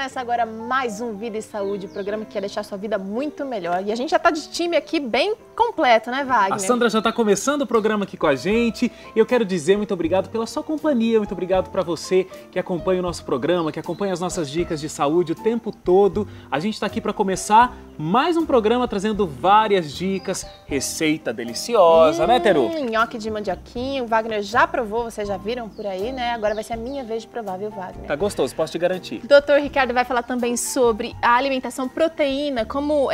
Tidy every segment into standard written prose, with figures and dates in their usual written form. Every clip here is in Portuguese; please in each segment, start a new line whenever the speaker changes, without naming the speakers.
Começa agora mais um Vida e Saúde, o programa que quer deixar a sua vida muito melhor. E a gente já tá de time aqui bem completo, né, Wagner?
A Sandra já tá começando o programa aqui com a gente e eu quero dizer muito obrigado pela sua companhia, muito obrigado para você que acompanha o nosso programa, que acompanha as nossas dicas de saúde o tempo todo. A gente tá aqui para começar mais um programa trazendo várias dicas, receita deliciosa, né, Teru?
Nhoque de mandioquinha, o Wagner já provou, vocês já viram por aí, né? Agora vai ser a minha vez de provar, viu, Wagner?
Tá gostoso, posso te garantir.
Doutor Ricardo vai falar também sobre a alimentação proteína, como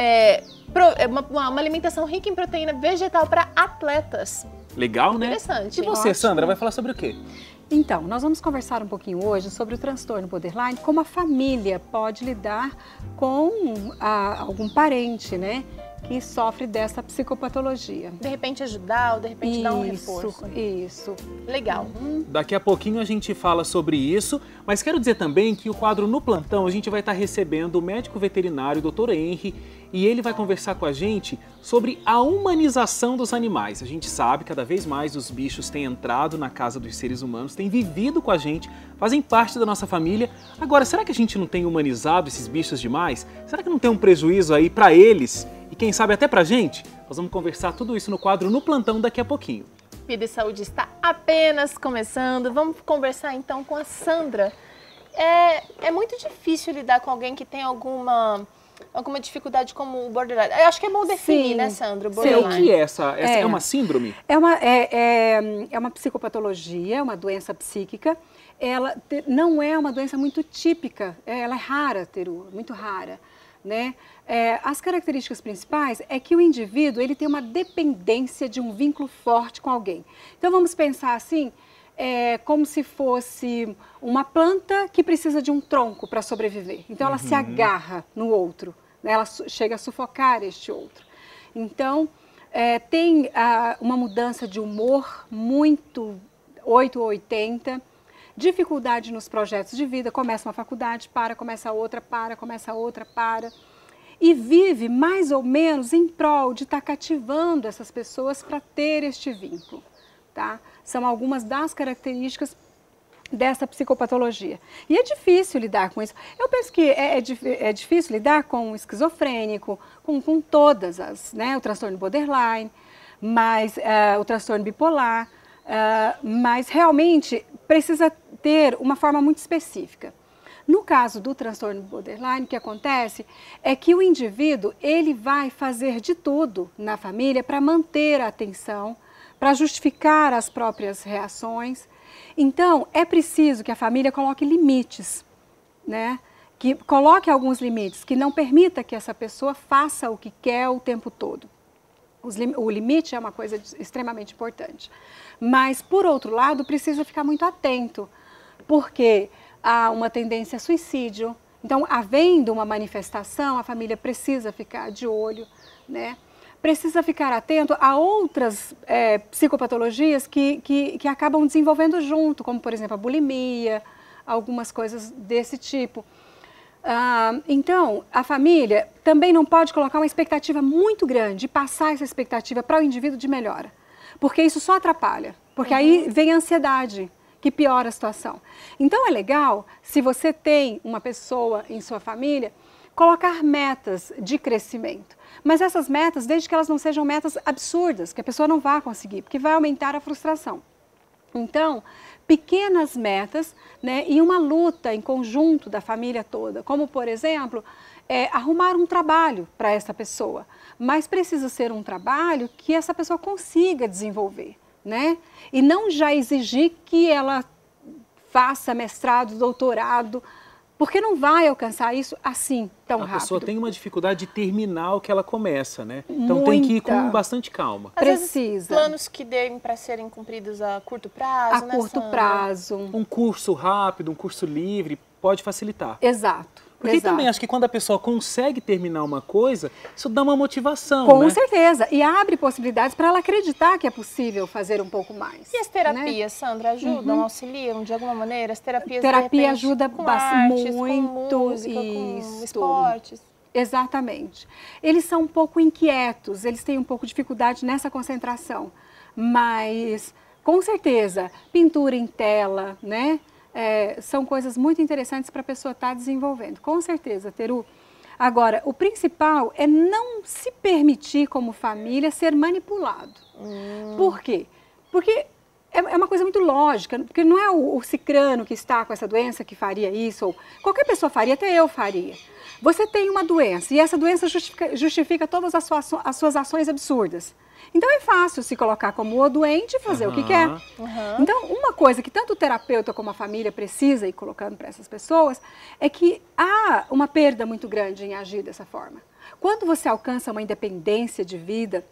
uma alimentação rica em proteína vegetal para atletas.
Legal, né?
Interessante.
E você,
Ótimo.
Sandra, vai falar sobre o quê?
Então, nós vamos conversar um pouquinho hoje sobre o transtorno borderline, como a família pode lidar com algum parente, né, que sofre dessa psicopatologia.
De repente ajudar ou de repente dar um reforço.
Isso.
Legal.
Daqui a pouquinho a gente fala sobre isso, mas quero dizer também que o quadro No Plantão a gente vai estar recebendo o médico veterinário Dr. Henry e ele vai conversar com a gente sobre a humanização dos animais. A gente sabe que cada vez mais os bichos têm entrado na casa dos seres humanos, têm vivido com a gente, fazem parte da nossa família. Agora, será que a gente não tem humanizado esses bichos demais? Será que não tem um prejuízo aí para eles e quem sabe até pra gente? Nós vamos conversar tudo isso no quadro No Plantão daqui a pouquinho.
Vida e Saúde está apenas começando. Vamos conversar então com a Sandra. É muito difícil lidar com alguém que tem alguma dificuldade como o borderline. Eu acho que é bom definir,
Sim.
né, Sandra? O
O
borderline.
que é essa? É uma síndrome?
É uma psicopatologia, uma doença psíquica. Ela não é uma doença muito típica, ela é rara, Teru, muito rara, né? As características principais é que o indivíduo ele tem uma dependência de um vínculo forte com alguém. Então vamos pensar assim, como se fosse uma planta que precisa de um tronco para sobreviver. Então ela se agarra no outro, né? Ela chega a sufocar este outro. Então tem uma mudança de humor muito 8 ou 80, dificuldade nos projetos de vida, começa uma faculdade, começa outra, começa outra, e vive mais ou menos em prol de estar cativando essas pessoas para ter este vínculo, tá? São algumas das características dessa psicopatologia. E é difícil lidar com isso. Eu penso que é difícil lidar com o esquizofrênico, com todas as, né? O transtorno borderline, mas o transtorno bipolar, mas realmente precisa ter uma forma muito específica. No caso do transtorno borderline, o que acontece é que o indivíduo ele vai fazer de tudo na família para manter a atenção, para justificar as próprias reações. Então, é preciso que a família coloque limites, né? Que coloque alguns limites, que não permita que essa pessoa faça o que quer o tempo todo. O limite é uma coisa extremamente importante. Mas, por outro lado, precisa ficar muito atento, porque há uma tendência a suicídio. Então, havendo uma manifestação, a família precisa ficar de olho, né? Precisa ficar atento a outras psicopatologias que acabam desenvolvendo junto, como, por exemplo, a bulimia, algumas coisas desse tipo. Então, a família também não pode colocar uma expectativa muito grande e passar essa expectativa para o indivíduo de melhora, porque isso só atrapalha, porque aí vem a ansiedade, que piora a situação. Então, é legal, se você tem uma pessoa em sua família, colocar metas de crescimento. Mas essas metas, desde que elas não sejam metas absurdas, que a pessoa não vá conseguir, porque vai aumentar a frustração. Então, pequenas metas, né, e uma luta em conjunto da família toda, como, por exemplo, arrumar um trabalho para essa pessoa. Mas precisa ser um trabalho que essa pessoa consiga desenvolver, né? E não já exigir que ela faça mestrado, doutorado, porque não vai alcançar isso assim tão rápido.
A pessoa tem uma dificuldade de terminar o que ela começa, né? Então tem que ir com bastante calma.
Às vezes, planos que deem para serem cumpridos a curto prazo,
né, curto prazo.
Um curso rápido, um curso livre, pode facilitar.
Exato.
Porque também acho que quando a pessoa consegue terminar uma coisa, isso dá uma motivação,
com
né?
certeza. E abre possibilidades para ela acreditar que é possível fazer um pouco mais.
E as terapias, né, Sandra, ajudam, auxiliam de alguma maneira? As terapias, de
terapia
repente,
ajuda
com artes,
muito,
com música, com esportes.
Exatamente. Eles são um pouco inquietos, eles têm um pouco de dificuldade nessa concentração. Mas, com certeza, pintura em tela, né? são coisas muito interessantes para a pessoa estar desenvolvendo. Com certeza, Teru. Agora, o principal é não se permitir, como família, ser manipulado. Por quê? Porque é uma coisa muito lógica, porque não é o cicrano que está com essa doença que faria isso, ou qualquer pessoa faria, até eu faria. Você tem uma doença e essa doença justifica todas as suas ações absurdas. Então é fácil se colocar como o doente e fazer o que quer. Então, uma coisa que tanto o terapeuta como a família precisa ir colocando para essas pessoas é que há uma perda muito grande em agir dessa forma. Quando você alcança uma independência de vida,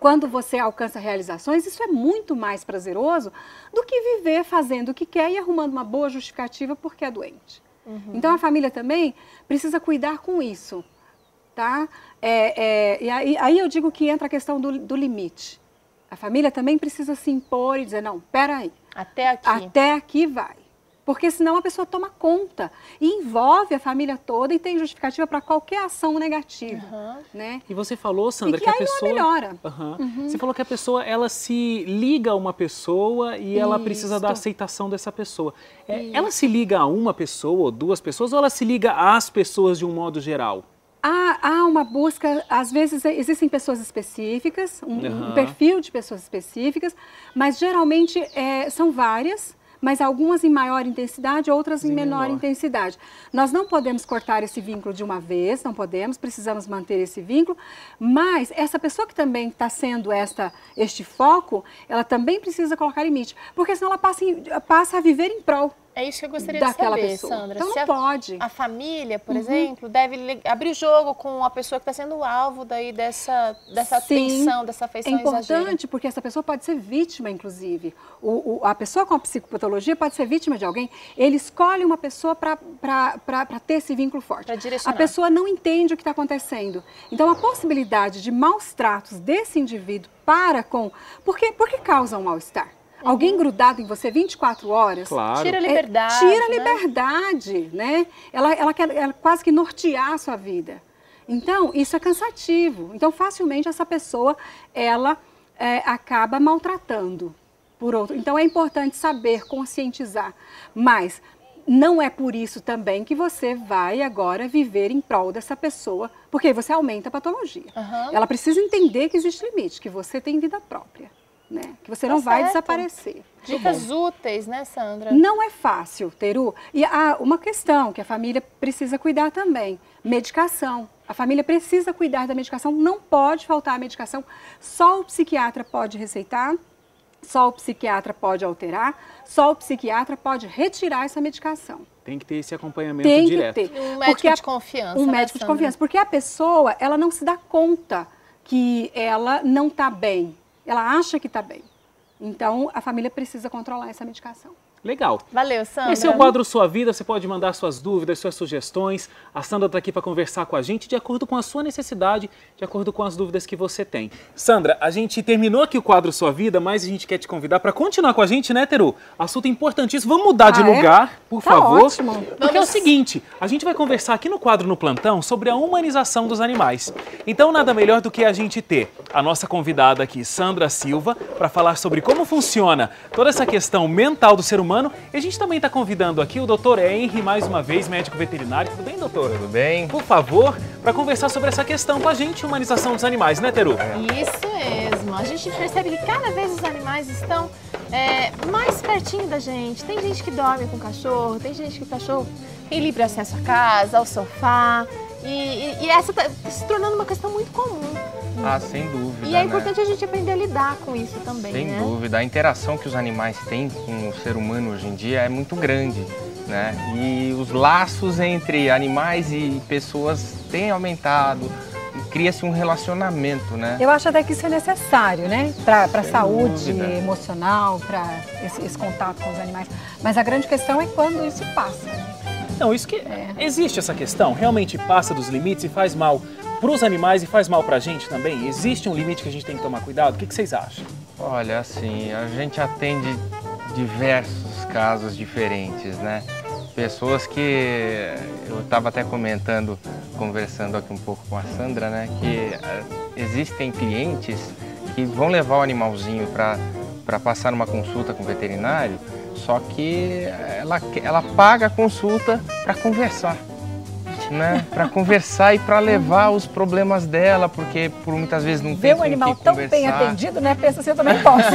quando você alcança realizações, isso é muito mais prazeroso do que viver fazendo o que quer e arrumando uma boa justificativa porque é doente. Então a família também precisa cuidar com isso, tá? E aí eu digo que entra a questão do limite. A família também precisa se impor e dizer, não, peraí.
Até aqui.
Até aqui vai. Porque senão a pessoa toma conta e envolve a família toda e tem justificativa para qualquer ação negativa, né?
E você falou, Sandra,
e que
a
aí
pessoa...
não melhora.
Você falou que a pessoa, ela se liga a uma pessoa e ela precisa da aceitação dessa pessoa. Ela se liga a uma pessoa ou duas pessoas ou ela se liga às pessoas de um modo geral?
Há uma busca, às vezes existem pessoas específicas, um perfil de pessoas específicas, mas geralmente são várias, mas algumas em maior intensidade, outras em menor intensidade. Nós não podemos cortar esse vínculo de uma vez, não podemos, precisamos manter esse vínculo, mas essa pessoa que também está sendo este foco, ela também precisa colocar limite, porque senão ela passa a viver em prol.
É isso que eu gostaria de
daquela
saber,
pessoa.
Sandra.
Então
se
não pode.
A família, por exemplo, deve abrir o jogo com a pessoa que está sendo alvo daí dessa atenção, dessa afeição exagera.
É importante porque essa pessoa pode ser vítima, inclusive. A pessoa com a psicopatologia pode ser vítima de alguém. Ele escolhe uma pessoa para ter esse vínculo forte.
Pra direcionar.
A pessoa não entende o que está acontecendo. Então, a possibilidade de maus tratos desse indivíduo Por que causa um mal-estar? Alguém grudado em você 24 horas,
claro.
Tira a liberdade.
Tira a liberdade, né? Ela quer quase que nortear a sua vida. Então, isso é cansativo. Então, facilmente essa pessoa, ela acaba maltratando por outro. Então, é importante saber, conscientizar. Mas não é por isso também que você vai agora viver em prol dessa pessoa, porque você aumenta a patologia. Ela precisa entender que existe limite, que você tem vida própria. Né? Que você não vai desaparecer.
Dicas úteis, né, Sandra?
Não é fácil, Teru. E há uma questão que a família precisa cuidar também. Medicação. A família precisa cuidar da medicação. Não pode faltar a medicação. Só o psiquiatra pode receitar, só o psiquiatra pode alterar, só o psiquiatra pode retirar essa medicação.
Tem que ter esse acompanhamento direto.
Tem que ter. Um médico de confiança.
Um médico de confiança. Porque a pessoa, ela não se dá conta que ela não está bem. Ela acha que está bem. Então, a família precisa controlar essa medicação.
Legal.
Valeu, Sandra.
Esse é o quadro Sua Vida, você pode mandar suas dúvidas, suas sugestões. A Sandra está aqui para conversar com a gente de acordo com a sua necessidade, de acordo com as dúvidas que você tem. Sandra, a gente terminou aqui o quadro Sua Vida, mas a gente quer te convidar para continuar com a gente, né, Teru? Assunto importantíssimo. Vamos mudar de lugar, por favor.
Ótimo.
Porque é o seguinte, a gente vai conversar aqui no quadro No Plantão sobre a humanização dos animais. Então, nada melhor do que a gente ter a nossa convidada aqui, Sandra Silva, para falar sobre como funciona toda essa questão mental do ser humano. E a gente também está convidando aqui o Dr. Henry, mais uma vez, médico veterinário. Tudo bem, doutor?
Tudo bem.
Por favor, para conversar sobre essa questão com a gente, humanização dos animais, né, Teru?
Isso mesmo. A gente percebe que cada vez os animais estão mais pertinho da gente. Tem gente que dorme com o cachorro, tem gente que o cachorro tem livre acesso à casa, ao sofá. E essa está se tornando uma questão muito comum.
Ah, sem dúvida.
E é importante a gente aprender a lidar com isso também,
Sem
né?
dúvida. A interação que os animais têm com o ser humano hoje em dia é muito grande, né? E os laços entre animais e pessoas têm aumentado. Cria-se um relacionamento, né?
Eu acho até que isso é necessário, né? Para a saúde
dúvida.
emocional, para esse contato com os animais. Mas a grande questão é quando isso passa.
Não, isso que existe essa questão, realmente passa dos limites e faz mal para os animais e faz mal para a gente também? Existe um limite que a gente tem que tomar cuidado? O que vocês acham?
Olha, assim, a gente atende diversos casos diferentes, né? Pessoas que eu estava até conversando aqui um pouco com a Sandra, né? Que existem clientes que vão levar o animalzinho para passar numa consulta com o veterinário Só que ela paga a consulta para conversar. Né? Para conversar e para levar os problemas dela, porque por muitas vezes não tem
com o animal tão bem atendido, né? Pensa assim, eu também posso.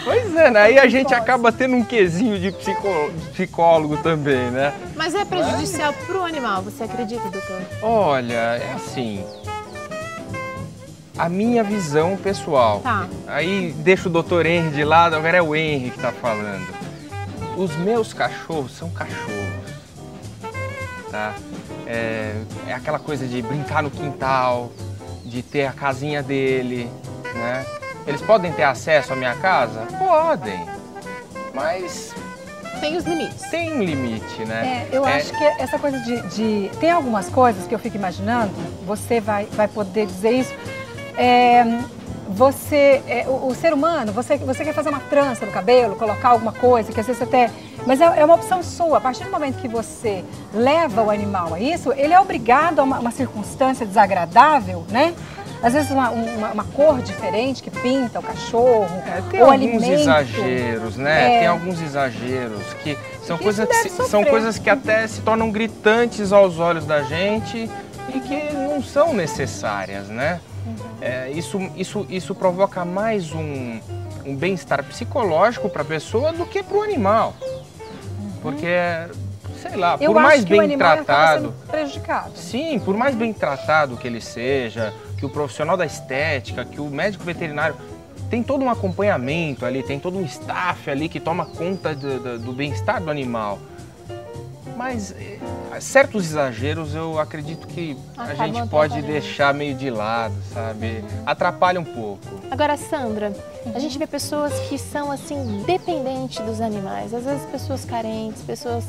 Pois é, né? Aí a gente acaba tendo um quesinho de psicólogo também, né?
Mas é prejudicial para o animal, você acredita, doutor?
Olha, é assim, a minha visão pessoal.
Tá.
Aí deixa o doutor Henry de lado, agora é o Henry que está falando. Os meus cachorros são cachorros. Tá? É aquela coisa de brincar no quintal, de ter a casinha dele, né? Eles podem ter acesso à minha casa? Podem, mas
tem os limites.
Tem um limite, né?
Eu acho que essa coisa de... Tem algumas coisas que eu fico imaginando, você vai poder dizer isso. O ser humano, você quer fazer uma trança no cabelo, colocar alguma coisa, que às vezes até... Mas é uma opção sua. A partir do momento que você leva o animal a isso, ele é obrigado a uma circunstância desagradável, né? Às vezes uma cor diferente que pinta o cachorro,
tem
o
alguns
alimento.
Exageros, né? Tem alguns exageros que são coisas que até se tornam gritantes aos olhos da gente e que não são necessárias, né? Isso provoca mais um bem-estar psicológico para a pessoa do que para o animal. Porque, sei lá, por mais bem tratado...
prejudicado.
Sim, por mais bem tratado que ele seja, que o profissional da estética, que o médico veterinário... Tem todo um acompanhamento ali, tem todo um staff ali que toma conta do bem-estar do animal. Mas certos exageros eu acredito que a gente pode deixar meio de lado, sabe? Atrapalha um pouco.
Agora, Sandra, a gente vê pessoas que são, assim, dependentes dos animais. Às vezes pessoas carentes, pessoas...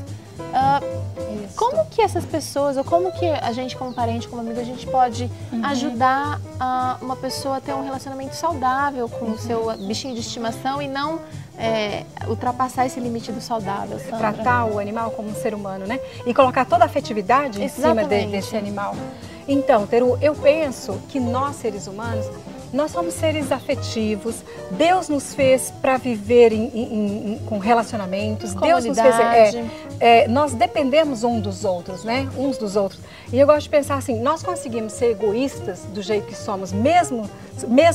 como que essas pessoas, ou como que a gente como parente, como amigo, a gente pode ajudar uma pessoa a ter um relacionamento saudável com o seu bichinho de estimação e não ultrapassar esse limite do saudável, Sandra?
Tratar o animal como um ser humano, né? E colocar toda a afetividade em cima desse animal. Então, Teru, eu penso que nós, seres humanos, nós somos seres afetivos. Deus nos fez para viver com relacionamentos. Deus nos fez, nós dependemos uns dos outros, né? Uns dos outros. E eu gosto de pensar assim, nós conseguimos ser egoístas do jeito que somos, mesmo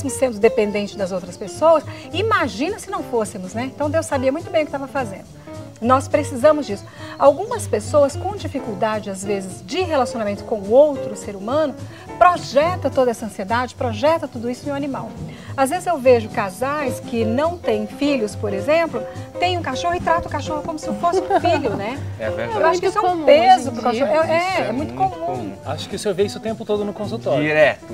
sendo dependentes das outras pessoas. Imagina se não fôssemos, né? Então Deus sabia muito bem o que estava fazendo. Nós precisamos disso. Algumas pessoas com dificuldade, às vezes, de relacionamento com o outro ser humano, projeta toda essa ansiedade, projeta tudo isso em um animal. Às vezes eu vejo casais que não têm filhos, por exemplo, têm um cachorro e tratam o cachorro como se fosse um filho, né?
É verdade.
Eu acho que isso é um peso pro cachorro. É muito comum.
Acho que o senhor vê isso o tempo todo no consultório.
Direto.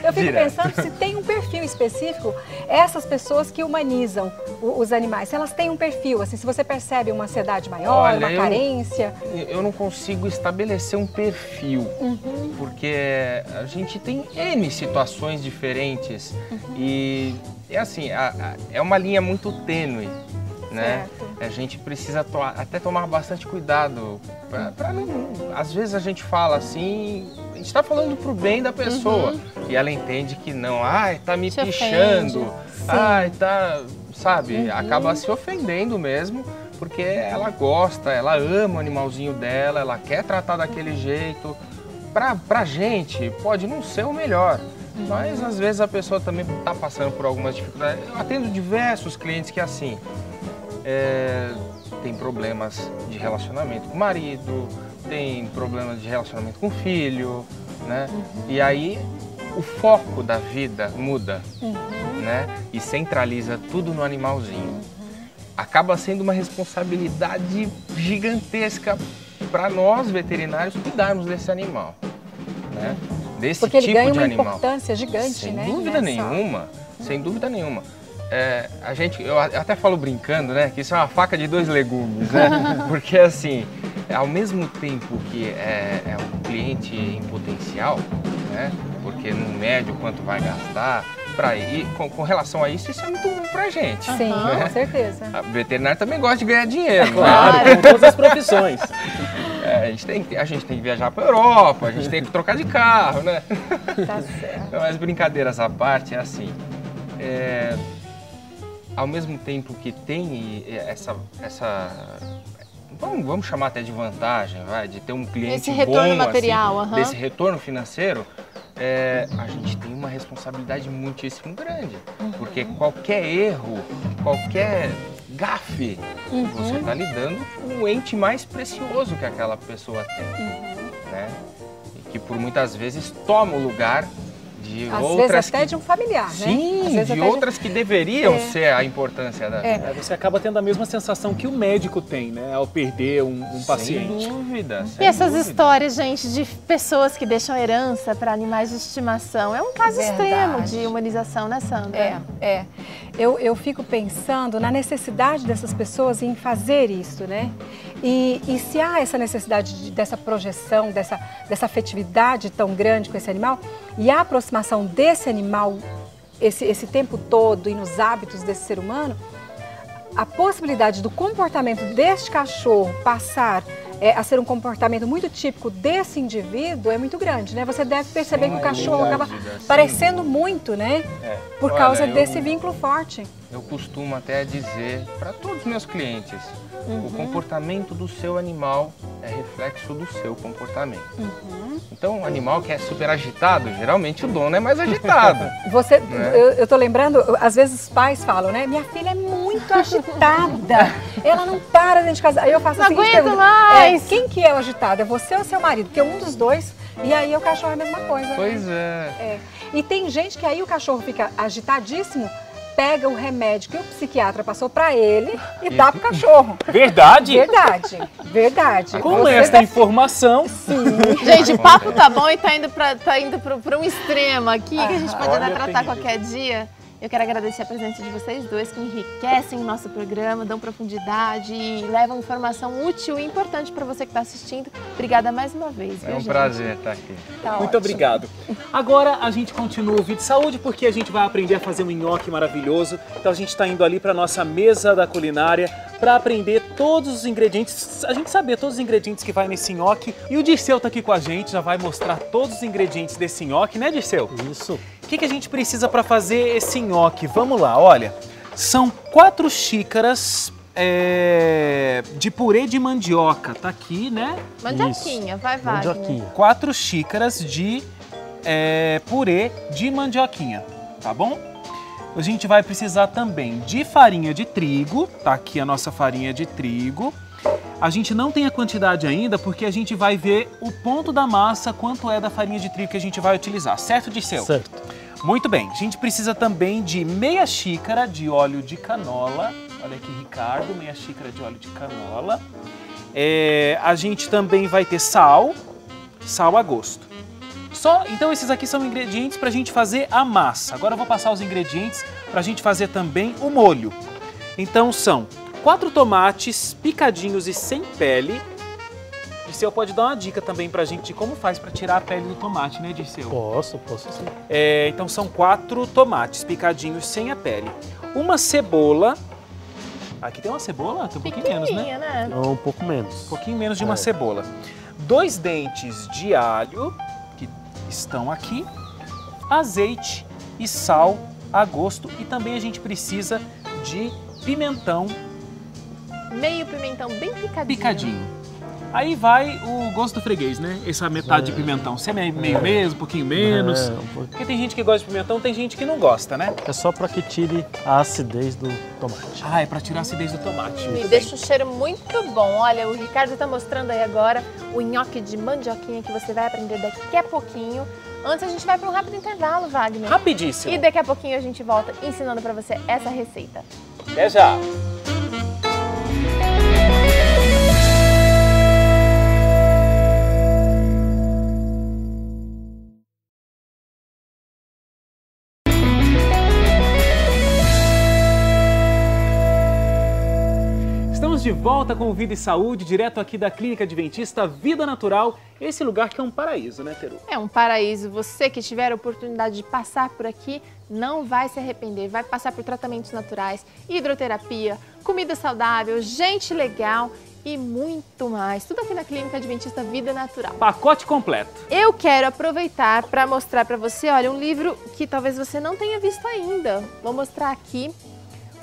Eu fico pensando se tem um perfil específico, essas pessoas que humanizam os animais, se elas têm um perfil, assim, se você percebe uma ansiedade maior, uma carência.
Eu não consigo estabelecer um perfil, porque a gente tem N situações diferentes e assim, é uma linha muito tênue, né? A gente precisa até tomar bastante cuidado para não... Às vezes a gente fala assim, a gente está falando pro bem da pessoa e ela entende que não, tá me pichando, tá... Sabe, acaba se ofendendo mesmo, porque ela gosta, ela ama o animalzinho dela, ela quer tratar daquele jeito. Pra gente, pode não ser o melhor, mas às vezes a pessoa também está passando por algumas dificuldades. Eu atendo diversos clientes que assim, tem problemas de relacionamento com o marido, tem problemas de relacionamento com o filho, né? E aí o foco da vida muda. Né? E centraliza tudo no animalzinho. Acaba sendo uma responsabilidade gigantesca para nós veterinários cuidarmos desse animal, né? Desse
Porque
tipo
ele ganha
de
uma
animal.
Importância gigante,
sem
né?
Dúvida nenhuma, sem dúvida nenhuma. Eu até falo brincando, né? Que isso é uma faca de dois legumes, né? Porque assim, ao mesmo tempo que é um cliente em potencial, né? Porque não mede o quanto vai gastar. Com relação a isso é muito bom pra gente.
Sim,
né?
Com certeza.
A veterinário também gosta de ganhar dinheiro.
Claro,
né?
com todas as profissões.
A gente tem que viajar pra Europa, a gente tem que trocar de carro, né?
Tá certo.
Mas brincadeiras à parte, é assim. ao mesmo tempo que tem vamos chamar até de vantagem, de ter um cliente
esse retorno
bom,
material,
assim, desse retorno financeiro, a gente tem uma responsabilidade muitíssimo grande. Porque qualquer erro, qualquer gafe, você está lidando com o ente mais precioso que aquela pessoa tem. Né? E que por muitas vezes toma o lugar de
às
outras
vezes até de um familiar, né?
Sim, de outras que deveriam ser a importância da vida.
Você acaba tendo a mesma sensação que o médico tem, né? Ao perder um paciente.
Sem dúvida.
E essas histórias, gente, de pessoas que deixam herança para animais de estimação, é um caso extremo de humanização, né, Sandra?
Eu fico pensando na necessidade dessas pessoas em fazer isso, né? E se há essa necessidade dessa projeção, dessa afetividade tão grande com esse animal, e a aproximação desse animal esse tempo todo e nos hábitos desse ser humano, a possibilidade do comportamento deste cachorro passar a ser um comportamento muito típico desse indivíduo é muito grande, né? Você deve perceber que o cachorro acaba parecendo muito, né? Por causa desse vínculo forte.
Eu costumo até dizer para todos os meus clientes, o comportamento do seu animal é reflexo do seu comportamento. Então, um animal que é super agitado, geralmente o dono é mais agitado.
Eu tô lembrando, às vezes os pais falam, né? Minha filha é muito agitada, ela não para dentro de casa. Aí eu faço a seguinte pergunta, quem que é o agitado? É você ou seu marido? Porque um dos dois, e aí o cachorro é a mesma coisa.
Pois
E tem gente que aí o cachorro fica agitadíssimo, pega o remédio que o psiquiatra passou para ele e dá pro cachorro.
Verdade?
Verdade.
Com esta informação...
Sim.
Gente, o papo tá bom e tá indo para um extremo aqui, que a gente pode até tratar qualquer dia. Eu quero agradecer a presença de vocês dois, que enriquecem o nosso programa, dão profundidade e levam informação útil e importante para você que está assistindo. Obrigada mais uma vez.
É um prazer estar aqui.
Muito obrigado. Agora a gente continua o Vida e Saúde, porque a gente vai aprender a fazer um nhoque maravilhoso. Então a gente está indo ali para a nossa mesa da culinária para aprender todos os ingredientes, a gente saber todos os ingredientes que vai nesse nhoque. E o Dirceu está aqui com a gente, já vai mostrar todos os ingredientes desse nhoque, né, Dirceu?
Isso.
O que a gente precisa para fazer esse nhoque? Vamos lá, olha, são 4 xícaras de purê de mandioca, tá aqui, né?
Mandioquinha, vai, Wagner.
4 xícaras de purê de mandioquinha, tá bom? A gente vai precisar também de farinha de trigo, tá aqui a nossa farinha de trigo. A gente não tem a quantidade ainda porque a gente vai ver o ponto da massa, quanto é da farinha de trigo que a gente vai utilizar, certo, Dirceu?
Certo.
Muito bem, a gente precisa também de meia xícara de óleo de canola. Olha aqui, Ricardo, meia xícara de óleo de canola. A gente também vai ter sal a gosto. Então esses aqui são ingredientes para a gente fazer a massa. Agora eu vou passar os ingredientes para a gente fazer também o molho. Então são 4 tomates picadinhos e sem pele. Dirceu pode dar uma dica também pra gente de como faz para tirar a pele do tomate, né, Dirceu?
Posso sim.
Então são 4 tomates picadinhos sem a pele. Uma cebola. Aqui tem uma cebola? Tem um pouquinho menos, né?
Não, um pouco menos.
Um pouquinho menos de uma cebola. 2 dentes de alho, que estão aqui. Azeite e sal a gosto. E também a gente precisa de pimentão.
Meio pimentão bem picadinho.
Aí vai o gosto do freguês, né? Essa metade de pimentão. Você é meio mesmo, um pouquinho menos. Porque tem gente que gosta de pimentão, tem gente que não gosta, né?
É só para que tire a acidez do tomate.
É para tirar a acidez do tomate.
E deixa um cheiro muito bom. Olha, o Ricardo está mostrando aí agora o nhoque de mandioquinha que você vai aprender daqui a pouquinho. Antes a gente vai para um rápido intervalo, Wagner.
Rapidíssimo.
E daqui a pouquinho a gente volta ensinando para você essa receita.
Até já! De volta com o Vida e Saúde, direto aqui da Clínica Adventista Vida Natural, esse lugar que é um paraíso, né, Teru?
É um paraíso. Você que tiver a oportunidade de passar por aqui, não vai se arrepender. Vai passar por tratamentos naturais, hidroterapia, comida saudável, gente legal e muito mais. Tudo aqui na Clínica Adventista Vida Natural.
Pacote completo.
Eu quero aproveitar para mostrar para você, olha, um livro que talvez você não tenha visto ainda. Vou mostrar aqui.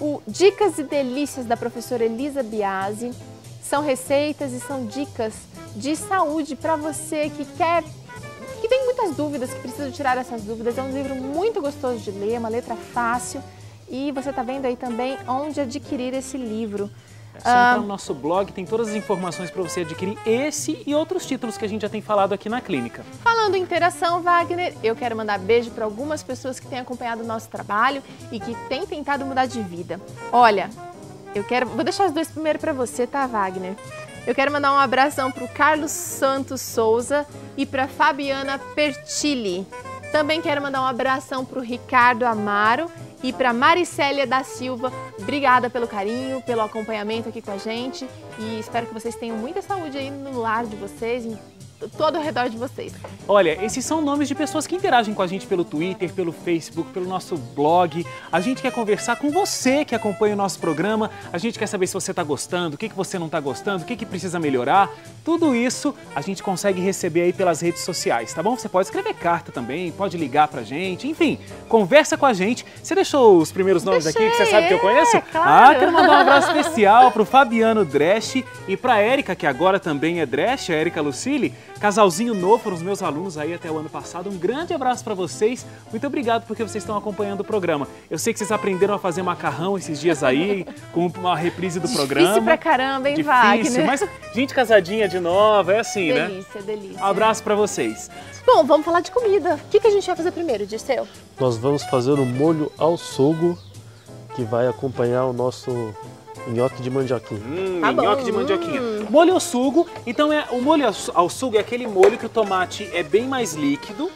o Dicas e Delícias da professora Elisa Biasi. São receitas e são dicas de saúde para você que tem muitas dúvidas, que precisa tirar essas dúvidas. É um livro muito gostoso de ler, uma letra fácil. E você está vendo aí também onde adquirir esse livro.
É só entrar no nosso blog, tem todas as informações para você adquirir esse e outros títulos que a gente já tem falado aqui na clínica.
Falando em interação, Wagner, eu quero mandar beijo para algumas pessoas que têm acompanhado o nosso trabalho e que têm tentado mudar de vida. Olha, vou deixar os dois primeiro para você, tá, Wagner? Eu quero mandar um abração para o Carlos Santos Souza e para Fabiana Pertilli. Também quero mandar um abração para o Ricardo Amaro e para Maricélia da Silva. Obrigada pelo carinho, pelo acompanhamento aqui com a gente e espero que vocês tenham muita saúde aí no lar de vocês, em todo ao redor de vocês.
Olha, esses são nomes de pessoas que interagem com a gente pelo Twitter, pelo Facebook, pelo nosso blog. A gente quer conversar com você que acompanha o nosso programa. A gente quer saber se você está gostando, o que você não está gostando, o que precisa melhorar. Tudo isso a gente consegue receber aí pelas redes sociais, tá bom? Você pode escrever carta também, pode ligar pra gente, enfim, conversa com a gente. Você deixou os primeiros nomes aqui que você sabe que eu conheço?
Claro.
Quero mandar um abraço especial pro Fabiano Dresch e pra Érica, que agora também é Dresch, a Érica Lucille. Casalzinho novo, foram os meus alunos aí até o ano passado. Um grande abraço para vocês. Muito obrigado porque vocês estão acompanhando o programa. Eu sei que vocês aprenderam a fazer macarrão esses dias aí, com uma reprise do programa.
Difícil pra caramba, hein,
Difícil,
Wagner?
mas gente casadinha de nova, é assim,
delícia,
né?
Delícia, delícia.
Um abraço para vocês.
Bom, vamos falar de comida. O que a gente vai fazer primeiro, Dirceu?
Nós vamos fazer o molho ao sugo, que vai acompanhar o nosso nhoque de mandioquinha.
Nhoque de mandioquinha. Molho ao sugo, então o molho ao sugo é aquele molho que o tomate é bem mais líquido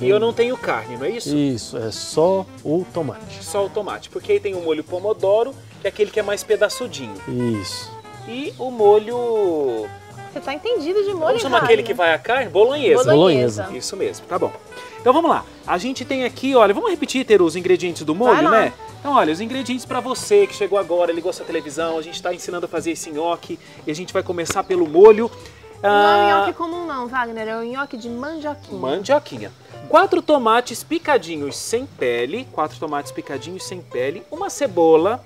e eu não tenho carne, não é isso?
Isso, é só o tomate.
Só o tomate, porque aí tem o molho pomodoro, que é aquele que é mais pedaçudinho.
Isso.
E o molho...
Você tá entendido de molho,
Vamos chamar aquele que vai a carne? Bolonhesa.
Bolonhesa.
Isso mesmo, tá bom. Então vamos lá. A gente tem aqui, olha, vamos repetir, ter os ingredientes do molho, né? Então olha, os ingredientes para você que chegou agora, ligou sua televisão, a gente está ensinando a fazer esse nhoque e a gente vai começar pelo molho.
Não é o nhoque comum não, Wagner, é o nhoque de mandioquinha.
Mandioquinha. 4 tomates picadinhos sem pele, 4 tomates picadinhos sem pele, uma cebola,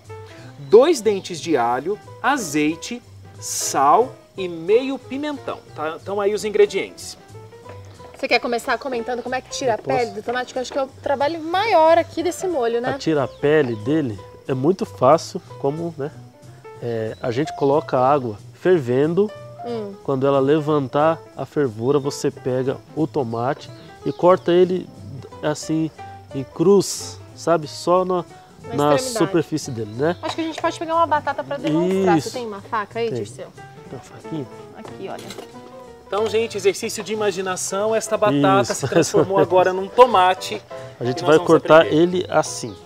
2 dentes de alho, azeite, sal e meio pimentão, tá? Então aí os ingredientes.
Você quer começar comentando como é que tira a pele do tomate? Que eu acho que é o trabalho maior aqui desse molho, né?
Tirar a pele dele é muito fácil, como, né? A gente coloca a água fervendo, quando ela levantar a fervura, você pega o tomate e corta ele assim em cruz, sabe? Só na superfície dele, né?
Acho que a gente pode pegar uma batata para demonstrar.
Isso.
Você tem uma faca aí, Dirceu?
Uma faquinha?
Aqui, olha.
Então, gente, exercício de imaginação, esta batata se transformou agora num tomate.
A gente vai cortar ele assim.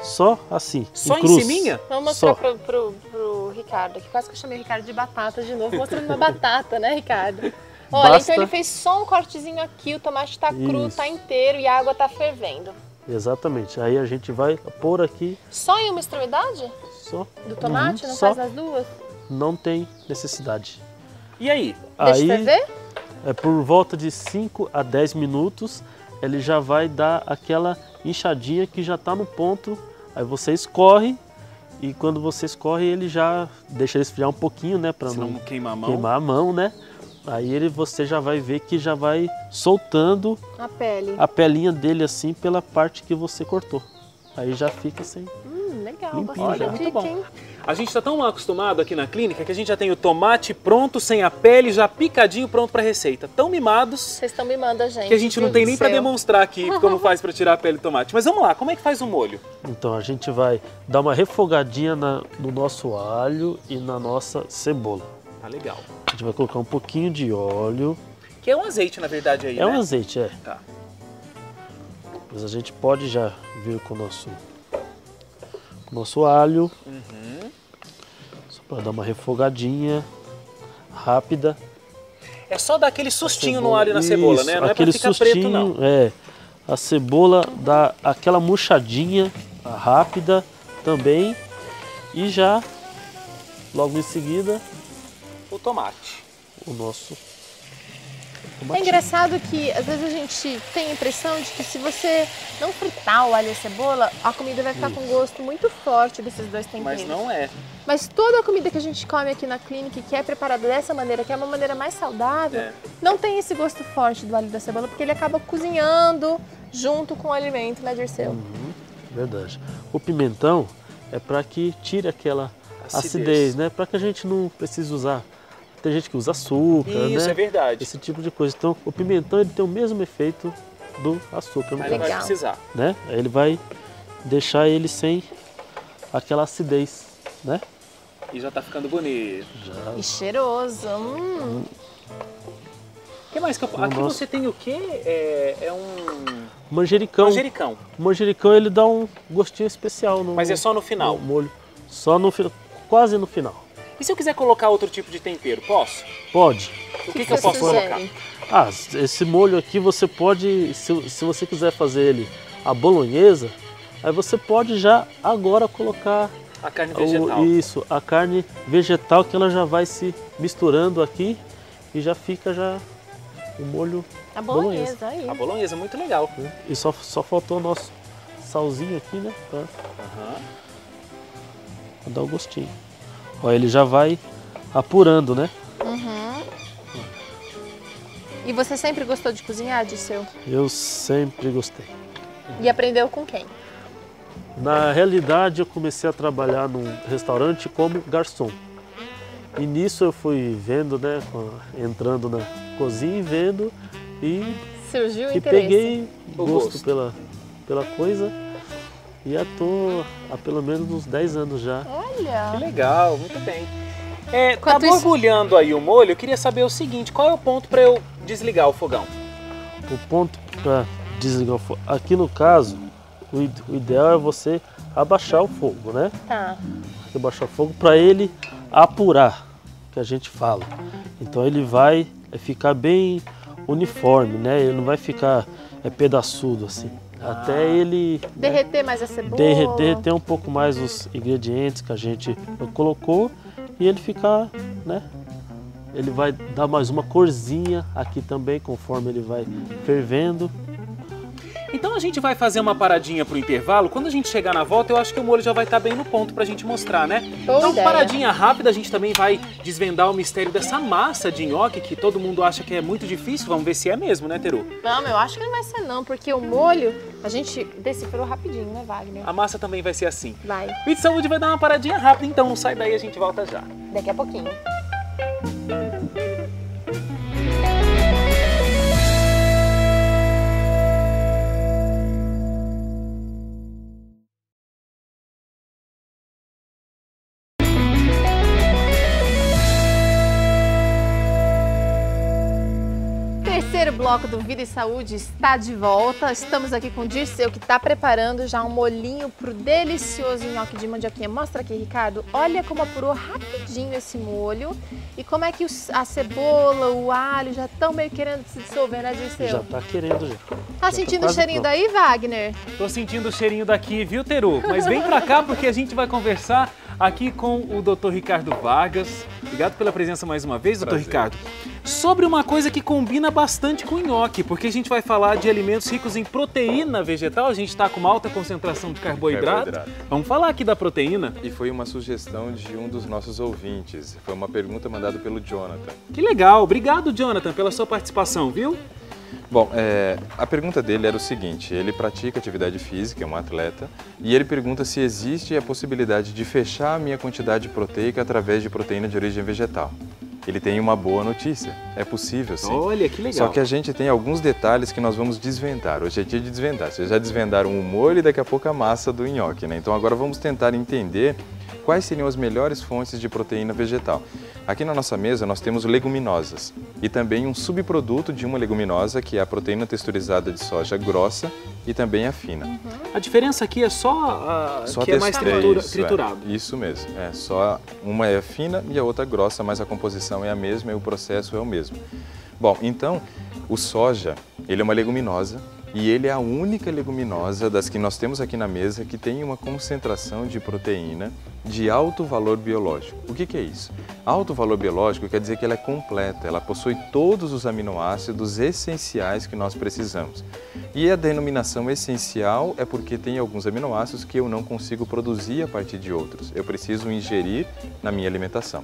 Só assim,
só
em cruz.
ciminha?
Vamos mostrar pro Ricardo, que quase que eu chamei o Ricardo de batata de novo, mostrando uma batata, né, Ricardo? Olha,
Basta...
então ele fez só um cortezinho aqui, o tomate tá cru, tá inteiro e a água tá fervendo.
Exatamente, aí a gente vai pôr aqui...
Só em uma extremidade?
Só.
Do tomate? Não
só.
faz nas duas?
Não tem necessidade.
E aí?
Deixa eu ver?
Por volta de 5 a 10 minutos, ele já vai dar aquela inchadinha que já está no ponto. Aí você escorre e quando você escorre ele já deixa ele esfriar um pouquinho, né? Para não
queimar a mão.
Queimar a mão, né? Aí você já vai ver que já vai soltando a pelinha dele assim pela parte que você cortou. Aí já fica assim.
Legal,
limpinho,
olha,
muito
bom.
hein?
A gente está tão acostumado aqui na clínica que a gente já tem o tomate pronto, sem a pele, já picadinho, pronto para receita. Tão mimados.
Vocês estão mimando a gente.
Que a gente não tem nem para demonstrar aqui como faz para tirar a pele do tomate. Mas vamos lá, como é que faz o molho?
Então a gente vai dar uma refogadinha no nosso alho e na nossa cebola.
Tá legal.
A gente vai colocar um pouquinho de óleo.
Que é um azeite, na verdade, aí, né?
É um azeite, é.
Tá.
Mas a gente pode já vir com o nosso alho. Só para dar uma refogadinha rápida.
É só dar aquele sustinho no alho e na cebola, né? Não é para ficar preto, não.
A cebola dá aquela murchadinha rápida também. E já, logo em seguida,
o tomate.
O nosso tomatinho.
É engraçado que às vezes a gente tem a impressão de que se você não fritar o alho e a cebola, a comida vai ficar com gosto muito forte desses dois temperos.
Mas não é.
Mas toda a comida que a gente come aqui na clínica, que é preparada dessa maneira, que é uma maneira mais saudável, não tem esse gosto forte do alho e da cebola, porque ele acaba cozinhando junto com o alimento, né, Dirceu?
Verdade. O pimentão é para que tire aquela acidez, né? Para que a gente não precise usar. Tem gente que usa açúcar,
Isso,
né?
é verdade.
Esse tipo de coisa. Então, o pimentão ele tem o mesmo efeito do açúcar.
Aí não vai
Legal.
precisar.
Né? Aí ele vai deixar ele sem aquela acidez, né?
E já tá ficando bonito.
E cheiroso.
O que mais que eu... Aqui
nosso-
você tem o quê? É um
Manjericão.
manjericão.
O manjericão ele dá um gostinho especial no
Mas é só no final.
no molho. Só no final, quase no final.
E se eu quiser colocar outro tipo de tempero, posso?
Pode.
O que eu
você
posso
sugere?
colocar?
Ah, esse molho aqui você pode, se você quiser fazer ele a bolonhesa, aí você pode já agora colocar
A carne vegetal.
isso, a carne vegetal que ela já vai se misturando aqui e já fica já o molho
A bolonhesa, aí.
A bolonhesa, muito legal.
né? E só faltou o nosso salzinho aqui, né, pra dar o gostinho. Ó, ele já vai apurando, né?
E você sempre gostou de cozinhar, Dirceu?
Eu sempre gostei.
E aprendeu com quem?
Na realidade, eu comecei a trabalhar num restaurante como garçom. E nisso eu fui vendo, né, entrando na cozinha e vendo e
Surgiu o
que
interesse.
peguei
O
gosto
gosto.
pela coisa e já tô há pelo menos uns 10 anos já.
Que
Olha,
legal, muito bem. Tá
Enquanto isso-
borbulhando aí o molho, eu queria saber o seguinte, qual é o ponto para eu desligar o fogão?
O ponto para desligar o fogo, aqui no caso, o ideal é você abaixar o fogo, né?
tá.
Abaixar o fogo para ele apurar, que a gente fala. Então ele vai ficar bem uniforme, né? Ele não vai ficar pedaçudo assim. Até ele né,
Derreter mais a cebola.
derreter um pouco mais os ingredientes que a gente colocou e ele ficar, né? Ele vai dar mais uma corzinha aqui também, conforme ele vai fervendo.
Então a gente vai fazer uma paradinha pro intervalo. Quando a gente chegar na volta, eu acho que o molho já vai estar bem no ponto pra gente mostrar, né?
Boa
Então,
ideia.
paradinha rápida, a gente também vai desvendar o mistério dessa massa de nhoque que todo mundo acha que é muito difícil. Vamos ver se é mesmo, né, Teru?
Não, eu acho que não vai ser não, porque o molho a gente decifrou rapidinho, né, Wagner?
A massa também vai ser assim.
Vai,
O Vídeo Saúde vai dar uma paradinha rápida, então não sai daí, a gente volta já.
daqui a pouquinho. Terceiro bloco do Vida e Saúde está de volta. Estamos aqui com o Dirceu, que está preparando já um molhinho pro delicioso nhoque de mandioquinha. Mostra aqui, Ricardo. Olha como apurou rapidinho esse molho e como é que a cebola, o alho já estão meio querendo se dissolver, né, Dirceu?
Já tá querendo já.
Tá sentindo o
quase
cheirinho
pronto.
daí, Wagner?
Tô sentindo o cheirinho daqui, viu, Teru? Mas vem pra cá porque a gente vai conversar aqui com o Dr. Ricardo Vargas. Obrigado pela presença mais uma vez, Dr. Ricardo. Sobre uma coisa que combina bastante com o nhoque, porque a gente vai falar de alimentos ricos em proteína vegetal, a gente está com uma alta concentração de carboidrato. Vamos falar aqui da proteína.
E foi uma sugestão de um dos nossos ouvintes. Foi uma pergunta mandada pelo Jonathan.
Que legal, obrigado, Jonathan, pela sua participação, viu?
Bom, a pergunta dele era o seguinte: ele pratica atividade física, é um atleta, e ele pergunta se existe a possibilidade de fechar a minha quantidade proteica através de proteína de origem vegetal. Ele tem uma boa notícia, é possível sim.
Olha, que legal.
Só que a gente tem alguns detalhes que nós vamos desvendar. Hoje é dia de desvendar. Vocês já desvendaram o molho e daqui a pouco a massa do nhoque, né? Então agora vamos tentar entender quais seriam as melhores fontes de proteína vegetal. Aqui na nossa mesa nós temos leguminosas e também um subproduto de uma leguminosa, que é a proteína texturizada de soja grossa e também a fina.
A diferença aqui é só,
Só
que é mais
textura,
triturado.
Isso mesmo, só uma é fina e a outra grossa, mas a composição é a mesma e o processo é o mesmo. Bom, então o soja, ele é uma leguminosa E ele é a única leguminosa das que nós temos aqui na mesa que tem uma concentração de proteína de alto valor biológico. O que é isso? Alto valor biológico quer dizer que ela é completa, ela possui todos os aminoácidos essenciais que nós precisamos. E a denominação essencial é porque tem alguns aminoácidos que eu não consigo produzir a partir de outros. Eu preciso ingerir na minha alimentação.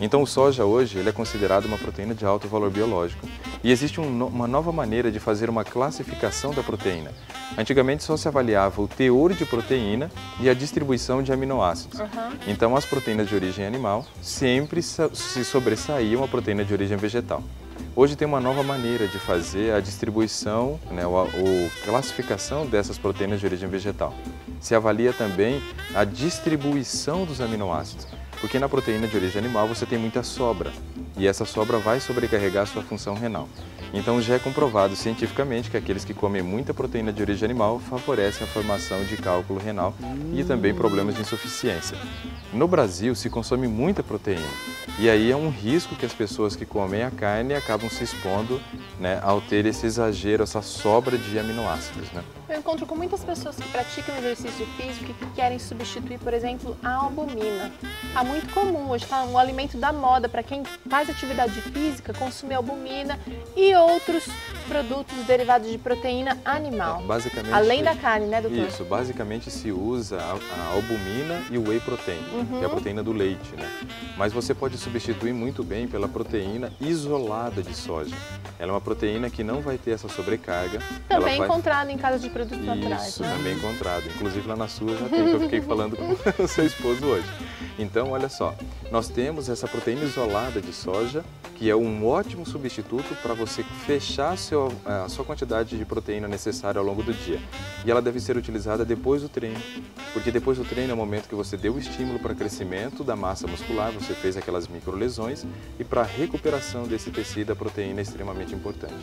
Então o soja hoje ele é considerado uma proteína de alto valor biológico. E existe uma nova maneira de fazer uma classificação da proteína. Antigamente só se avaliava o teor de proteína e a distribuição de aminoácidos. Então as proteínas de origem animal sempre se sobressaíam a proteína de origem vegetal. Hoje tem uma nova maneira de fazer a distribuição, né, ou classificação dessas proteínas de origem vegetal. Se avalia também a distribuição dos aminoácidos, porque na proteína de origem animal você tem muita sobra e essa sobra vai sobrecarregar a sua função renal. Então já é comprovado cientificamente que aqueles que comem muita proteína de origem animal favorecem a formação de cálculo renal e também problemas de insuficiência. No Brasil se consome muita proteína e aí é um risco que as pessoas que comem a carne acabam se expondo, né, ao ter esse exagero, essa sobra de aminoácidos, né?
Eu encontro com muitas pessoas que praticam exercício físico e que querem substituir, por exemplo, a albumina. É muito comum, hoje está um alimento da moda para quem faz atividade física, consumir albumina e outros produtos derivados de proteína animal.
Basicamente,
além da carne, né, doutor?
Isso, basicamente se usa a albumina e o whey protein, que é a proteína do leite, né? Mas você pode substituir muito bem pela proteína isolada de soja. Ela é uma proteína que não vai ter essa sobrecarga.
Também encontrada em casa de produtos naturais.
Isso,
né?
também encontrado. Inclusive lá na sua já tem, que eu fiquei falando com o seu esposo hoje. Então, olha só, nós temos essa proteína isolada de soja, que é um ótimo substituto para você fechar a sua quantidade de proteína necessária ao longo do dia. E ela deve ser utilizada depois do treino, porque depois do treino é o momento que você deu o estímulo para crescimento da massa muscular, você fez aquelas microlesões e para a recuperação desse tecido a proteína é extremamente importante.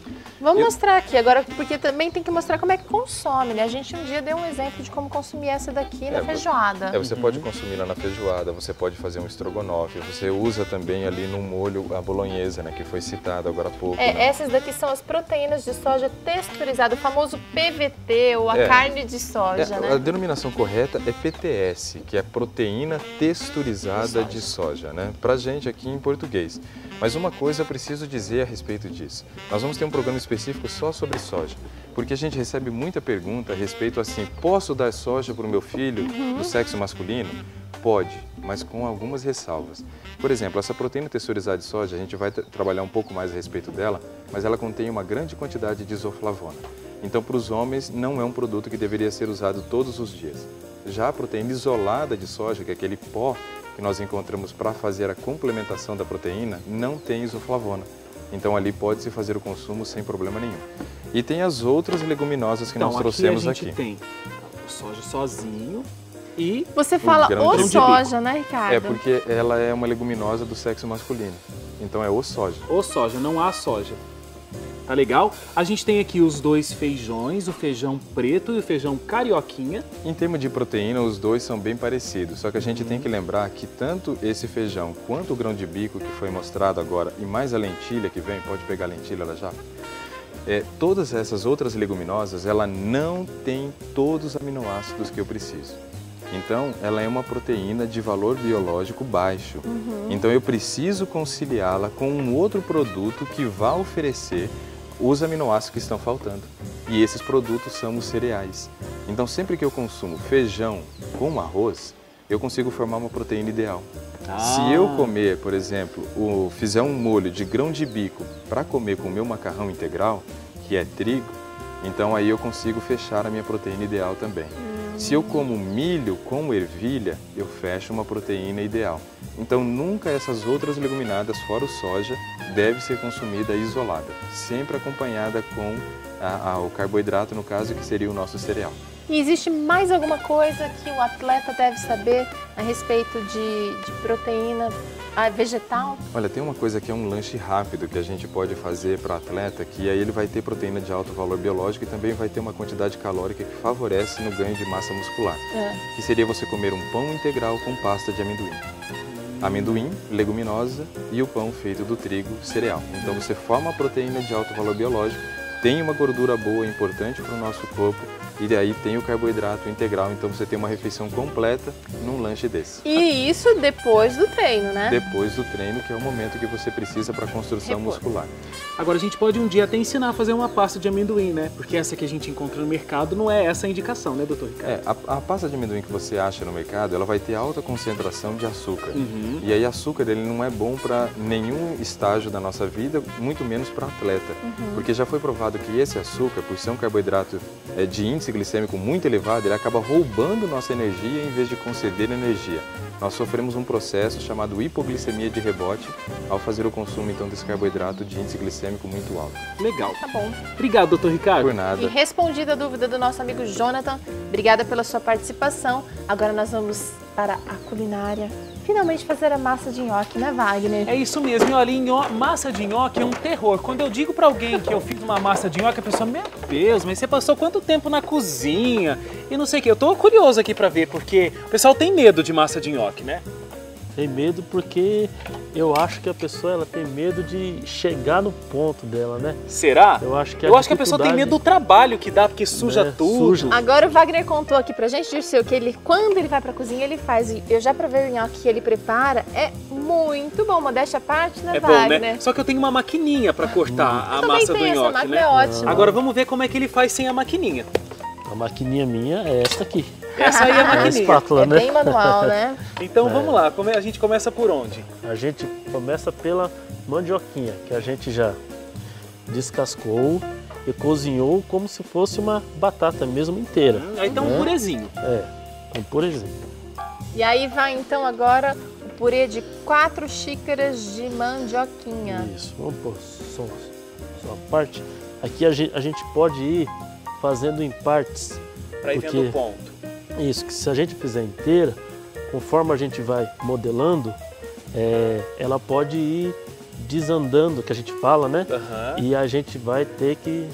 Vamos mostrar aqui agora, porque também tem que mostrar como é que consome, né? A gente um dia deu um exemplo de como consumir essa daqui na feijoada.
Você pode consumir lá na feijoada, você pode fazer um estrogonofe, você usa também ali no molho a bolonhesa, né, que foi citado agora há pouco. Né?
Essas daqui são as proteínas de soja texturizada, o famoso PVT, ou a carne de soja, né?
A denominação correta é PTS, que é proteína texturizada de soja, né? Pra gente aqui em português. Mas uma coisa eu preciso dizer a respeito disso. Nós vamos ter um programa específico só sobre soja, porque a gente recebe muita pergunta a respeito assim, posso dar soja para o meu filho do sexo masculino? Pode, mas com algumas ressalvas. Por exemplo, essa proteína texturizada de soja, a gente vai trabalhar um pouco mais a respeito dela, mas ela contém uma grande quantidade de isoflavona. Então, para os homens, não é um produto que deveria ser usado todos os dias. Já a proteína isolada de soja, que é aquele pó que nós encontramos para fazer a complementação da proteína, não tem isoflavona. Então, ali pode-se fazer o consumo sem problema nenhum. E tem as outras leguminosas que nós trouxemos aqui.
A gente tem o soja sozinho e...
Você fala o soja, né, Ricardo?
É porque ela é uma leguminosa do sexo masculino. Então é o soja.
O soja, não há soja. Tá legal? A gente tem aqui os dois feijões, o feijão preto e o feijão carioquinha.
Em termos de proteína, os dois são bem parecidos, só que a gente tem que lembrar que tanto esse feijão quanto o grão de bico que foi mostrado agora e mais a lentilha que vem, pode pegar a lentilha lá já? Todas essas outras leguminosas, ela não tem todos os aminoácidos que eu preciso. Então, ela é uma proteína de valor biológico baixo. Então, eu preciso conciliá-la com um outro produto que vá oferecer os aminoácidos que estão faltando. E esses produtos são os cereais. Então, sempre que eu consumo feijão com arroz, eu consigo formar uma proteína ideal. Se eu comer, por exemplo, fizer um molho de grão de bico para comer com o meu macarrão integral, que é trigo, então aí eu consigo fechar a minha proteína ideal também. Se eu como milho com ervilha, eu fecho uma proteína ideal. Então nunca essas outras leguminadas, fora o soja, deve ser consumida isolada, sempre acompanhada com o carboidrato, no caso, que seria o nosso cereal.
E existe mais alguma coisa que o atleta deve saber a respeito de proteína vegetal?
Olha, tem uma coisa que é um lanche rápido que a gente pode fazer para o atleta, que aí ele vai ter proteína de alto valor biológico e também vai ter uma quantidade calórica que favorece no ganho de massa muscular. Que seria você comer um pão integral com pasta de amendoim. Amendoim, leguminosa e o pão feito do trigo cereal. Então você forma a proteína de alto valor biológico tem uma gordura boa, importante para o nosso corpo, e daí tem o carboidrato integral, então você tem uma refeição completa num lanche desse.
E isso depois do treino, né?
Depois do treino, que é o momento que você precisa para a construção muscular.
Agora a gente pode um dia até ensinar a fazer uma pasta de amendoim, né? Porque essa que a gente encontra no mercado não é essa a indicação, né, doutor Ricardo?
A pasta de amendoim que você acha no mercado, ela vai ter alta concentração de açúcar. E aí açúcar ele não é bom para nenhum estágio da nossa vida, muito menos para atleta. Porque já foi provado que esse açúcar, por ser um carboidrato de índice glicêmico muito elevado, ele acaba roubando nossa energia em vez de conceder energia. Nós sofremos um processo chamado hipoglicemia de rebote ao fazer o consumo então desse carboidrato de índice glicêmico muito alto.
Legal.
Tá bom.
Obrigado, doutor Ricardo.
Por nada.
E respondida a dúvida do nosso amigo Jonathan, obrigada pela sua participação. Agora nós vamos para a culinária. Finalmente fazer a massa de nhoque, né, Wagner?
É isso mesmo, e olha, massa de nhoque é um terror. Quando eu digo pra alguém que eu fiz uma massa de nhoque, a pessoa, meu Deus, mas você passou quanto tempo na cozinha? E não sei o que. Eu tô curioso aqui pra ver, porque o pessoal tem medo de massa de nhoque, né?
Tem medo porque eu acho que a pessoa ela tem medo de chegar no ponto dela, né?
Será?
Eu acho que
a pessoa tem medo do trabalho que dá, porque suja
né,
tudo.
suja.
Agora o Wagner contou aqui pra gente, Dirceu, que ele, quando ele vai pra cozinha, ele faz. E eu já provei o nhoque que ele prepara, é muito bom. Modéstia à parte, né,
É bom,
Wagner?
né? Só que eu tenho uma maquininha pra cortar a
Também
massa do
tem essa
nhoque,
máquina,
né?
é ótimo.
Agora vamos ver como é que ele faz sem a maquininha.
A maquininha minha é esta aqui.
Essa aí é a
É a
maquininha.
espátula,
É
né?
bem manual, né?
Então vamos lá, a gente começa por onde?
A gente começa pela mandioquinha, que a gente já descascou e cozinhou como se fosse uma batata mesmo inteira.
Aí tá um
né?
purezinho.
Um purezinho.
E aí vai então agora o purê de 4 xícaras de mandioquinha.
Isso, vamos pôr só uma parte. Aqui a gente pode ir fazendo em partes.
Pra ir vendo o ponto.
Isso, que se a gente fizer inteira, conforme a gente vai modelando, ela pode ir desandando, que a gente fala, né? E a gente vai ter que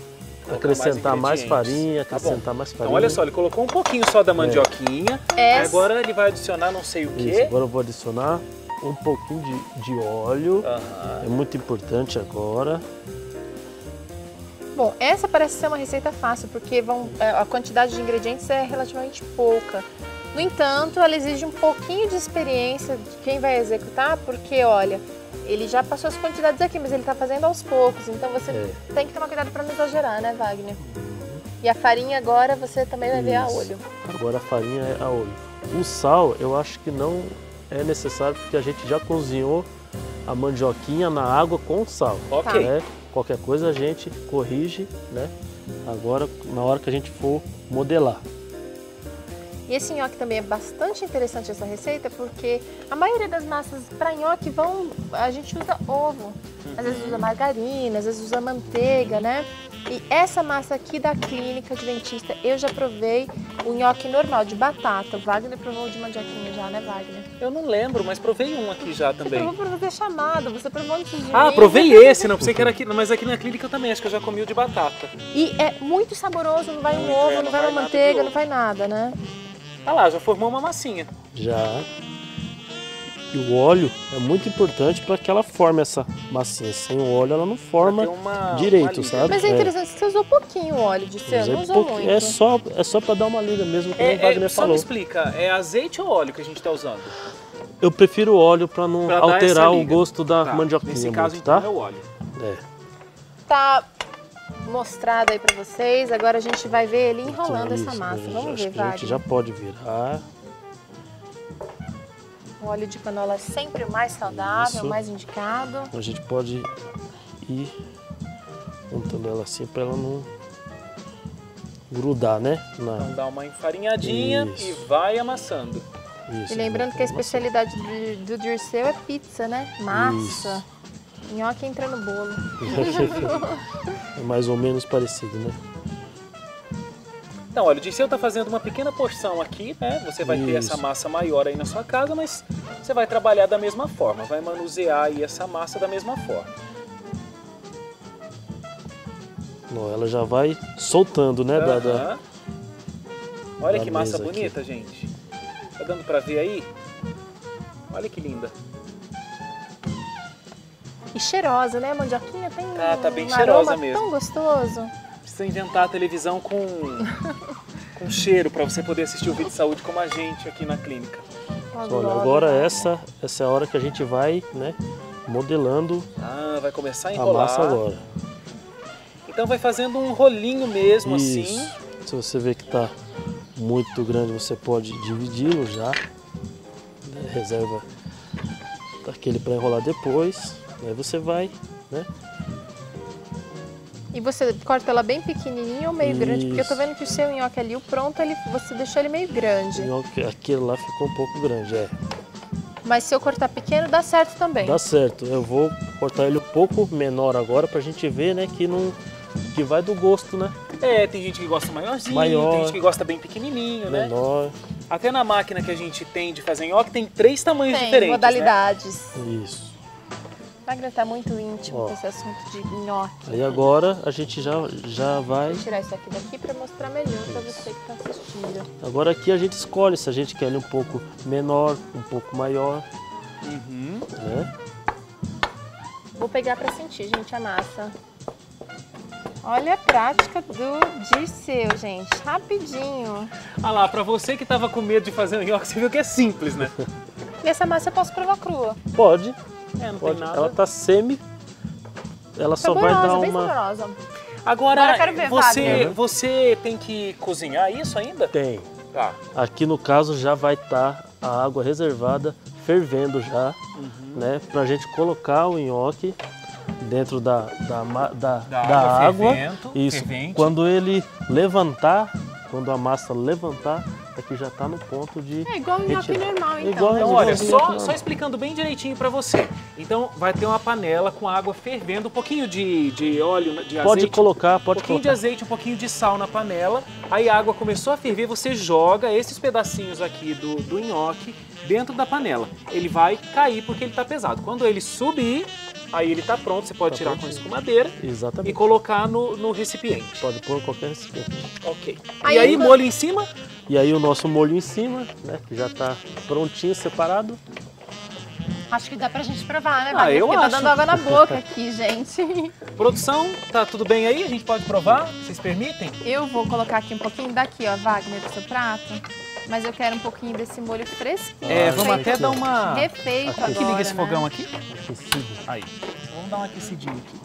acrescentar mais farinha, acrescentar mais farinha.
Então olha só, ele colocou um pouquinho só da mandioquinha, agora ele vai adicionar não sei o quê.
Isso, agora eu vou adicionar um pouquinho de óleo, é muito importante agora.
Bom, essa parece ser uma receita fácil, porque a quantidade de ingredientes é relativamente pouca. No entanto, ela exige um pouquinho de experiência de quem vai executar, porque, olha, ele já passou as quantidades aqui, mas ele está fazendo aos poucos, então você tem que tomar cuidado para não exagerar, né, Wagner? E a farinha agora você também vai ver a olho.
Agora a farinha é a olho. O sal, eu acho que não é necessário, porque a gente já cozinhou a mandioquinha na água com sal.
Ok.
Né? Qualquer coisa a gente corrige, né? Agora, na hora que a gente for modelar.
E esse nhoque também é bastante interessante, essa receita, porque a maioria das massas para nhoque a gente usa ovo. Às vezes usa margarina, às vezes usa manteiga, né? E essa massa aqui da Clínica Adventista, eu já provei o nhoque normal, de batata. O Wagner provou o de mandioquinha já, né, Wagner?
Eu não lembro, mas provei um aqui já também.
Você provou para fazer chamada, você provou antes de mim.
Provei esse, não pensei que era aqui, mas aqui na clínica eu também, acho que eu já comi o de batata.
E é muito saboroso, não vai um ovo, não vai uma manteiga, não vai nada, né?
Olha lá, já formou uma massinha.
Já. E o óleo é muito importante para que ela forme essa massinha. Sem o óleo ela não forma direito, sabe?
Mas é interessante, você usou pouquinho óleo de cera, não usou muito.
É só para dar uma liga mesmo, como o Wagner
só
falou.
me explica, é azeite ou óleo que a gente está usando?
Eu prefiro o óleo para não alterar o gosto da mandioquinha.
Nesse caso,
muito,
então,
tá?
é o óleo.
Tá mostrado aí para vocês, agora a gente vai ver ele enrolando essa massa. Vamos ver, Wagner.
A gente já pode virar.
O óleo de canola é sempre o mais saudável, o mais indicado.
A gente pode ir montando ela assim para ela não grudar, né?
Então dá uma enfarinhadinha e vai amassando.
Isso,
e lembrando que a especialidade do Dirceu é pizza, né? Massa. Nhoque entra no bolo.
É mais ou menos parecido, né?
Então, olha, o Dirceu está fazendo uma pequena porção aqui, né? Você vai ter essa massa maior aí na sua casa, mas você vai trabalhar da mesma forma, vai manusear aí essa massa da mesma forma.
Ela já vai soltando, né?
Olha que massa bonita, aqui. Gente. Tá dando para ver aí? Olha que linda.
E cheirosa, né? A mandioquinha tem
Tá bem
um
cheirosa
aroma
mesmo.
tão gostoso.
Precisa inventar a televisão com cheiro para você poder assistir o vídeo de saúde como a gente aqui na clínica.
Olha, agora essa é a hora que a gente vai, né, modelando
Vai começar a
a
enrolar.
massa agora.
Então vai fazendo um rolinho mesmo,
Isso.
assim.
Se você vê que está muito grande, você pode dividi-lo já. Né, reserva aquele para enrolar depois. Aí você vai, né?
E você corta ela bem pequenininha ou meio grande? Porque eu tô
Isso.
vendo que o seu nhoque ali, o pronto, você deixou ele meio grande.
Aquele lá ficou um pouco grande,
Mas se eu cortar pequeno, dá certo também.
Dá certo. Eu vou cortar ele um pouco menor agora pra gente ver, né, que vai do gosto, né?
Tem gente que gosta maiorzinho,
Maior.
tem gente que gosta bem pequenininho, né?
Menor.
Até na máquina que a gente tem de fazer nhoque, tem 3 tamanhos
Tem
diferentes,
modalidades.
Isso.
Wagner tá muito íntimo
Ó.
com esse assunto de nhoque.
Aí agora a gente já vai.
Vou tirar isso aqui daqui pra mostrar melhor pra você que tá assistindo.
Agora aqui a gente escolhe se a gente quer ele um pouco menor, um pouco maior, né?
Vou pegar pra sentir, gente, a massa. Olha a prática do Dirceu, gente. Rapidinho.
Olha lá, pra você que tava com medo de fazer um nhoque, você viu que é simples, né?
E essa massa eu posso provar crua.
Pode,
Não
pode.
tem nada.
Ela tá semi. Ela só vai
Saborosa,
dar
bem
uma.
saborosa.
Agora
Agora eu quero ver, Wagner.
você tem que cozinhar isso ainda?
Tem.
Tá.
Aqui no caso já vai estar a água reservada, fervendo já, né? Pra gente colocar o nhoque dentro da água. Isso.
Fervente.
Quando ele levantar, quando a massa levantar, aqui já está no ponto de
É igual o nhoque
retirar.
normal, então.
Igual-
né?
Então, olha,
igualzinho
só,
aqui,
só
não.
explicando bem direitinho pra você. Então, vai ter uma panela com água fervendo, um pouquinho de óleo, de
Pode
azeite.
colocar,
Um
pode
pouquinho de
colocar.
azeite, um pouquinho de sal na panela. Aí a água começou a ferver, você joga esses pedacinhos aqui do nhoque dentro da panela. Ele vai cair porque ele tá pesado. Quando ele subir, aí ele tá pronto. Você pode
Tá
tirar com
prontinho.
escumadeira e
Exatamente.
colocar no recipiente.
Pode pôr qualquer recipiente.
Ok.
Aí
E aí,
ele-
molho em cima?
E aí o nosso molho em cima, né? Que já está prontinho, separado.
Acho que dá pra gente provar, né,
Ah,
Wagner?
eu
Porque
acho.
tá dando água na boca aqui, gente.
Produção, tá tudo bem aí? A gente pode provar? Vocês permitem?
Eu vou colocar aqui um pouquinho daqui, ó, Wagner, do seu prato. Mas eu quero um pouquinho desse molho fresquinho.
Vamos
aqui,
até dar
ó.
uma...
Refeito
Como que liga
agora,
esse
né?
fogão aqui?
Aquecido.
Aí. Vamos dar uma aquecidinha aqui.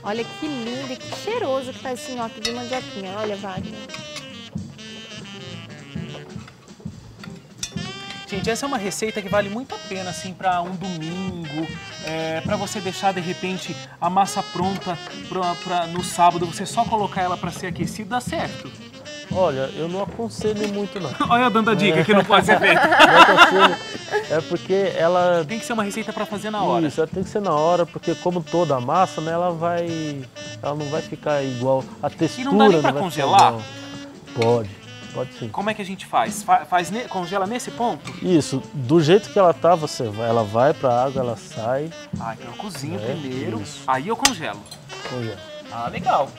Olha que lindo e que cheiroso que tá esse nhoque de mandioquinha. Olha, Wagner.
Gente, essa é uma receita que vale muito a pena, assim, para um domingo, para você deixar, de repente, a massa pronta no sábado, você só colocar ela para ser aquecida, dá certo.
Olha, eu não aconselho muito não.
Olha eu dando a dica que não pode ser feito.
Não aconselho. É porque ela...
Tem que ser uma receita para fazer na hora.
Isso, ela tem que ser na hora, porque como toda a massa, né, ela não vai ficar igual a textura.
não dá nem pra
vai ficar
congelar?
igual. Pode sim.
Como é que a gente faz? Congela nesse ponto?
Isso, do jeito que ela tá, ela vai pra água, ela sai,
Ah, então eu cozinho
É,
primeiro,
isso.
aí eu congelo.
congela.
Ah, legal.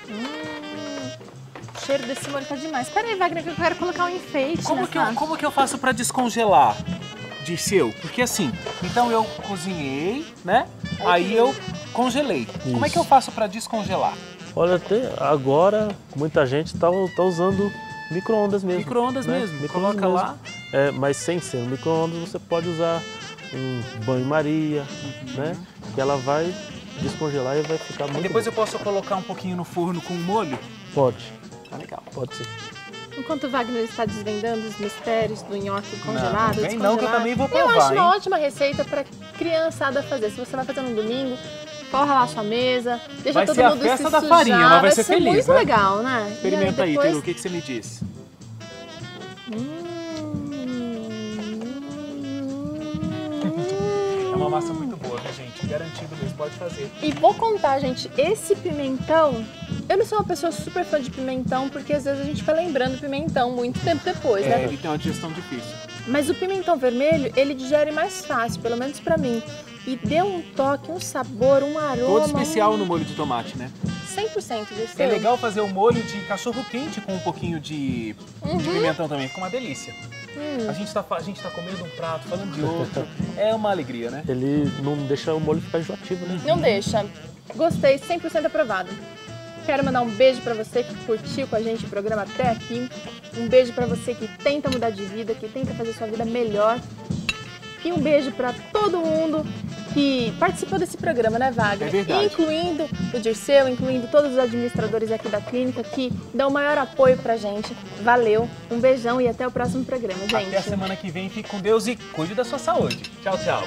O cheiro desse molho tá demais. Pera aí, Wagner, que eu quero colocar um enfeite
Como que eu faço para descongelar, Dirceu? Porque assim, então eu cozinhei, né? Aí eu congelei. Como é que eu faço para descongelar?
Olha, até agora muita gente tá usando micro-ondas mesmo.
Micro-ondas
né?
mesmo.
Micro-ondas
Coloca
mesmo.
lá.
É, mas sem ser no micro-ondas, você pode usar um banho-maria, né? Que ela vai descongelar e vai ficar muito
Depois
bom.
eu posso colocar um pouquinho no forno com molho?
Pode,
Tá legal.
pode ser.
Enquanto o Wagner está desvendando os mistérios do nhoque congelado,
não vem não, que eu
descongelado,
também vou
eu
provar,
acho uma
hein?
ótima receita para criançada fazer. Se você vai fazer no domingo, forra lá a sua mesa, deixa
Vai
todo
ser a
mundo
festa
se
da
sujar,
farinha, ela vai ser feliz,
muito
né?
legal, né?
Experimenta aí,
depois...
Telu, o que você me diz? É uma massa muito boa, né, gente? Garantido mesmo, pode fazer.
E vou contar, gente, esse pimentão, eu não sou uma pessoa super fã de pimentão, porque às vezes a gente fica lembrando pimentão muito tempo depois, né?
Ele tem uma digestão difícil.
Mas o pimentão vermelho, ele digere mais fácil, pelo menos pra mim. E deu um toque, um sabor, um aroma.
Todo especial no molho de tomate, né?
100% desse.
É legal fazer o molho de cachorro quente com um pouquinho de pimentão também, fica uma delícia. A gente tá comendo um prato, falando de outro. É uma alegria, né?
Ele não deixa o molho ficar enjoativo, né?
Não deixa. Gostei, 100% aprovado. Quero mandar um beijo pra você que curtiu com a gente o programa até aqui. Um beijo pra você que tenta mudar de vida, que tenta fazer sua vida melhor. E um beijo pra todo mundo que participou desse programa, né, Wagner?
É verdade.
Incluindo o Dirceu, incluindo todos os administradores aqui da clínica que dão o maior apoio pra gente. Valeu, um beijão e até o próximo programa, gente.
Até a semana que vem, fique com Deus e cuide da sua saúde. Tchau, tchau.